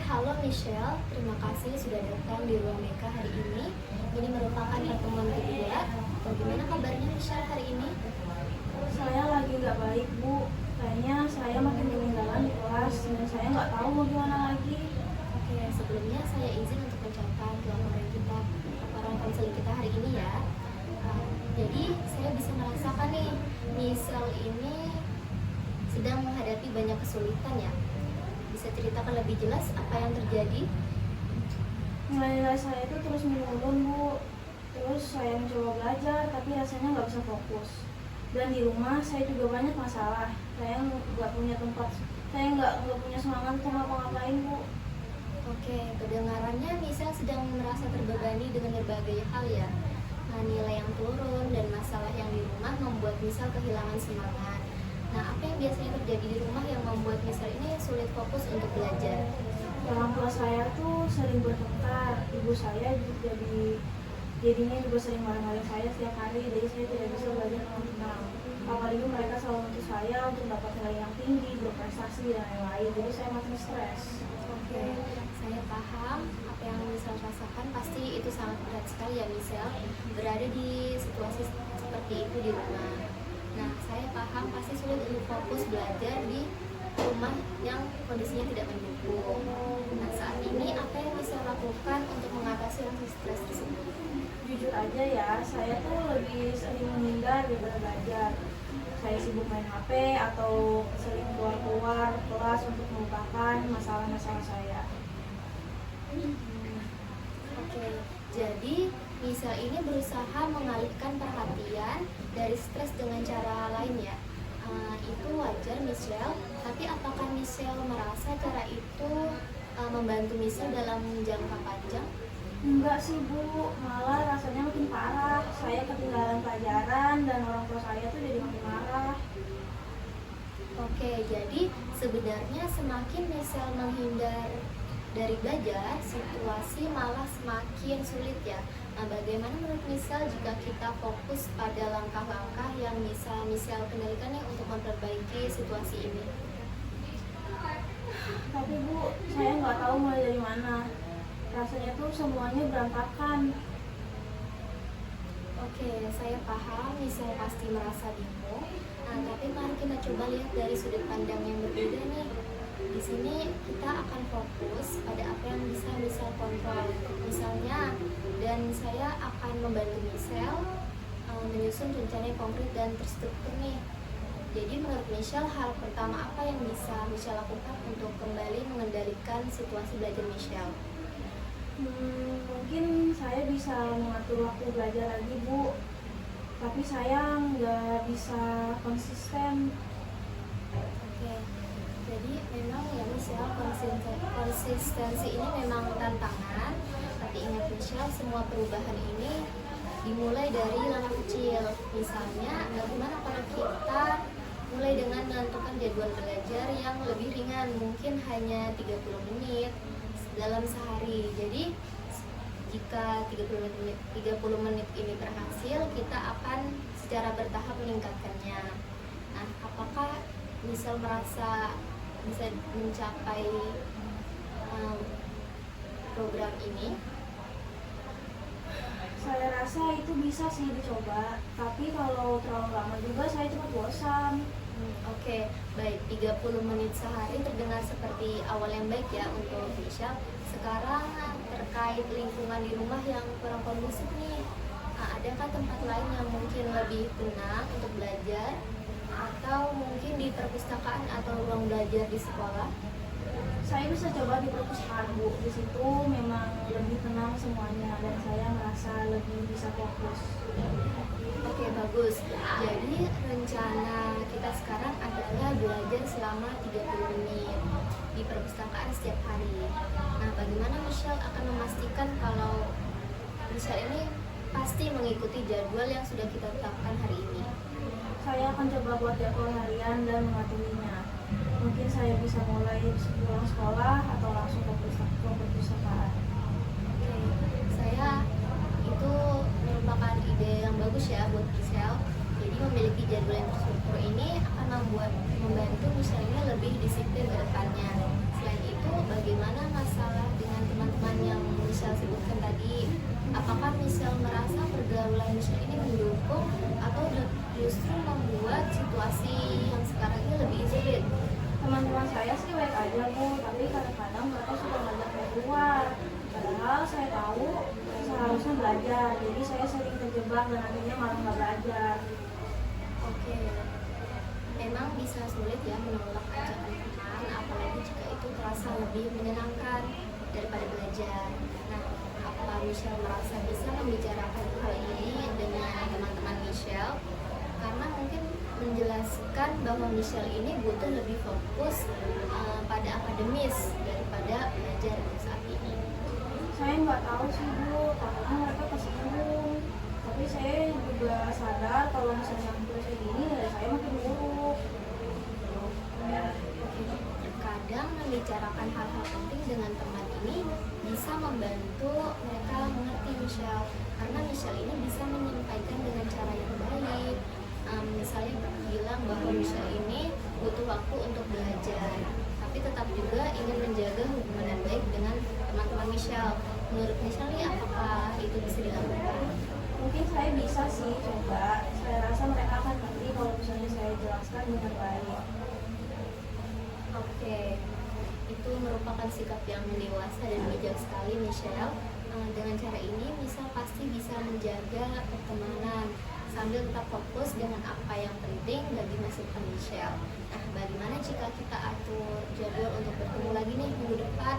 Halo Michelle, terima kasih sudah datang di ruang BK hari ini. Ini merupakan pertemuan kedua. Bagaimana kabarnya Michelle hari ini? Saya lagi nggak baik, Bu. Kayaknya saya makin ketinggalan di kelas dan saya nggak tahu mau gimana lagi. Oke, sebelumnya saya izin untuk mencapai laporan konseling kita hari ini ya. Jadi saya bisa merasakan nih, Michelle ini sedang menghadapi banyak kesulitan ya. Bisa ceritakan lebih jelas apa yang terjadi? Nilai-nilai saya itu terus menurun, Bu. Terus saya mencoba belajar, tapi rasanya nggak bisa fokus. Dan di rumah saya juga banyak masalah. Saya nggak punya tempat, saya nggak punya semangat untuk ngapa-ngapain, Bu. Oke, kedengarannya Michelle sedang merasa terbebani dengan berbagai hal ya. Nah, nilai yang turun dan masalah yang di rumah membuat Michelle kehilangan semangat. Nah, apa yang biasanya terjadi di rumah yang membuat Michelle ini sulit fokus untuk belajar? Orang tua saya tuh sering bertengkar. Ibu saya jadinya juga sering marah-marahin saya setiap hari, jadi saya tidak bisa belajar dengan tenang. Apalagi mereka selalu menuntut saya untuk dapat nilai yang tinggi, berprestasi dan lain-lain, jadi saya makin stres. Oke, saya paham apa yang Michelle rasakan. Pasti itu sangat berat sekali ya Michelle, berada di situasi seperti itu di rumah. Nah, saya paham pasti sulit untuk fokus belajar di rumah yang kondisinya tidak mendukung. Nah, saat ini apa yang bisa lakukan untuk mengatasi rasa stres tersebut? Jujur aja ya, saya tuh lebih sering menghindar daripada belajar. Saya sibuk main HP atau sering keluar-keluar kelas untuk melupakan masalah-masalah saya. Oke, jadi Michelle ini berusaha mengalihkan perhatian dari stres dengan cara lain ya. Itu wajar Michelle, tapi apakah Michelle merasa cara itu membantu Michelle dalam jangka panjang? Enggak sih, Bu, malah rasanya makin parah. Saya ketinggalan pelajaran dan orang tua saya tuh jadi makin marah. Oke, jadi sebenarnya semakin Michelle menghindar dari belajar, situasi malah semakin sulit ya. Nah, bagaimana menurut Michelle jika kita fokus pada langkah-langkah yang bisa Michelle kendalikan nih untuk memperbaiki situasi ini? Tapi Bu, saya nggak tahu mulai dari mana. Rasanya tuh semuanya berantakan. Oke, saya paham Michelle pasti merasa bingung. Nah, tapi mari kita coba lihat dari sudut pandang yang berbeda nih. Di sini kita akan fokus pada apa yang bisa Michelle kontrol. Misalnya, dan saya akan membantu Michelle menyusun rencana yang konkret dan terstruktur nih. Jadi menurut Michelle, hal pertama apa yang bisa Michelle lakukan untuk kembali mengendalikan situasi belajar Michelle? Mungkin saya bisa mengatur waktu belajar lagi, Bu. Tapi saya nggak bisa konsisten. Oke, jadi memang ya Michelle, konsistensi ini memang tantangan. Tapi ingat Michelle, semua perubahan ini dimulai dari langkah kecil. Misalnya, bagaimana kalau kita mulai dengan menentukan jadwal belajar yang lebih ringan, mungkin hanya 30 menit dalam sehari. Jadi jika 30 menit ini berhasil, kita akan secara bertahap meningkatkannya. Nah, apakah Michelle merasa bisa mencapai program ini? Saya rasa itu bisa sih dicoba, tapi kalau terlalu lama juga saya cepat bosan. Oke, baik. 30 menit sehari terdengar seperti awal yang baik ya untuk Michelle. Sekarang terkait lingkungan di rumah yang kurang kondusif nih. Nah, adakah tempat lain yang mungkin lebih tenang untuk belajar? Atau mungkin di perpustakaan atau ruang belajar di sekolah? Saya bisa coba di perpustakaan, Bu. Di situ memang lebih tenang semuanya dan saya merasa lebih bisa fokus. Oke, bagus. Jadi rencana kita sekarang adalah belajar selama 30 menit di perpustakaan setiap hari. Nah, bagaimana Michelle akan memastikan kalau Michelle ini pasti mengikuti jadwal yang sudah kita tetapkan hari ini? Saya akan coba buat jadwal harian dan mematuhinya. Mungkin saya bisa mulai pulang sekolah atau langsung ke perpustakaan. Oke, saya itu merupakan ide yang bagus ya buat Michelle. Jadi memiliki jadwal yang terstruktur ini akan membantu Michelle ini lebih disiplin ke depannya. Selain itu, bagaimana masa justru membuat situasi yang sekarang ini lebih sulit? Teman-teman saya sih baik aja Bu, tapi kadang-kadang mereka suka ngajak saya keluar. Padahal saya tahu seharusnya belajar, jadi saya sering terjebak dan akhirnya malah nggak belajar. Oke, memang bisa sulit ya menolak ajakan teman, apalagi jika itu terasa lebih menyenangkan daripada belajar. Nah, apa Michelle merasa bisa membicarakan hal ini dengan teman-teman Michelle? Karena mungkin menjelaskan bahwa Michelle ini butuh lebih fokus pada akademis daripada belajar saat ini. Saya nggak tahu sih Bu, takutnya mereka tersinggung. Tapi saya juga sadar kalau misalnya terus kayak gini, ya saya makin buruk. Kadang membicarakan hal-hal penting dengan teman ini bisa membantu mereka mengerti Michelle, karena Michelle ini bisa menyampaikan dengan cara yang baik. Misalnya bilang bahwa Michelle ini butuh waktu untuk belajar, tapi tetap juga ingin menjaga hubungan yang baik dengan teman-teman Michelle. Menurut Michelle nih, apakah itu bisa dilakukan? Mungkin saya bisa sih coba. Saya rasa mereka akan ngerti kalau misalnya saya jelaskan dengan baik. Oke, itu merupakan sikap yang dewasa dan bijak sekali Michelle. Dengan cara ini Michelle pasti bisa menjaga pertemanan sambil tetap fokus dengan apa yang penting bagi masa depan Michelle. Nah, bagaimana jika kita atur jadwal untuk bertemu lagi nih minggu depan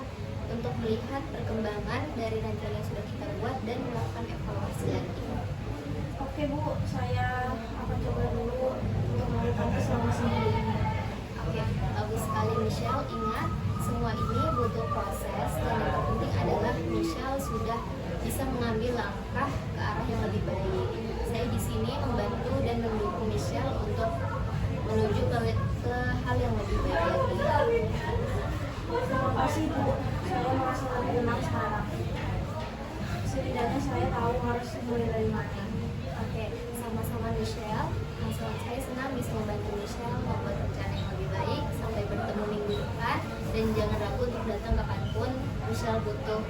untuk melihat perkembangan dari rencana yang sudah kita buat dan melakukan evaluasi lagi? Oke Bu, saya akan coba dulu untuk melakukan selama seminggu ini. Oke, bagus sekali Michelle. Ingat, semua ini butuh proses dan yang terpenting adalah Michelle sudah bisa mengambil langkah ke arah yang lebih baik. Saya di sini membantu dan mendukung Michelle untuk menuju ke hal yang lebih baik lagi. Terima kasih Bu, saya merasa lebih tenang sekarang. Setidaknya saya tahu harus mulai dari mana. Oke, sama-sama Michelle. Saya senang bisa membantu Michelle membuat rencana yang lebih baik. Sampai bertemu minggu depan dan jangan ragu untuk datang kapanpun Michelle butuh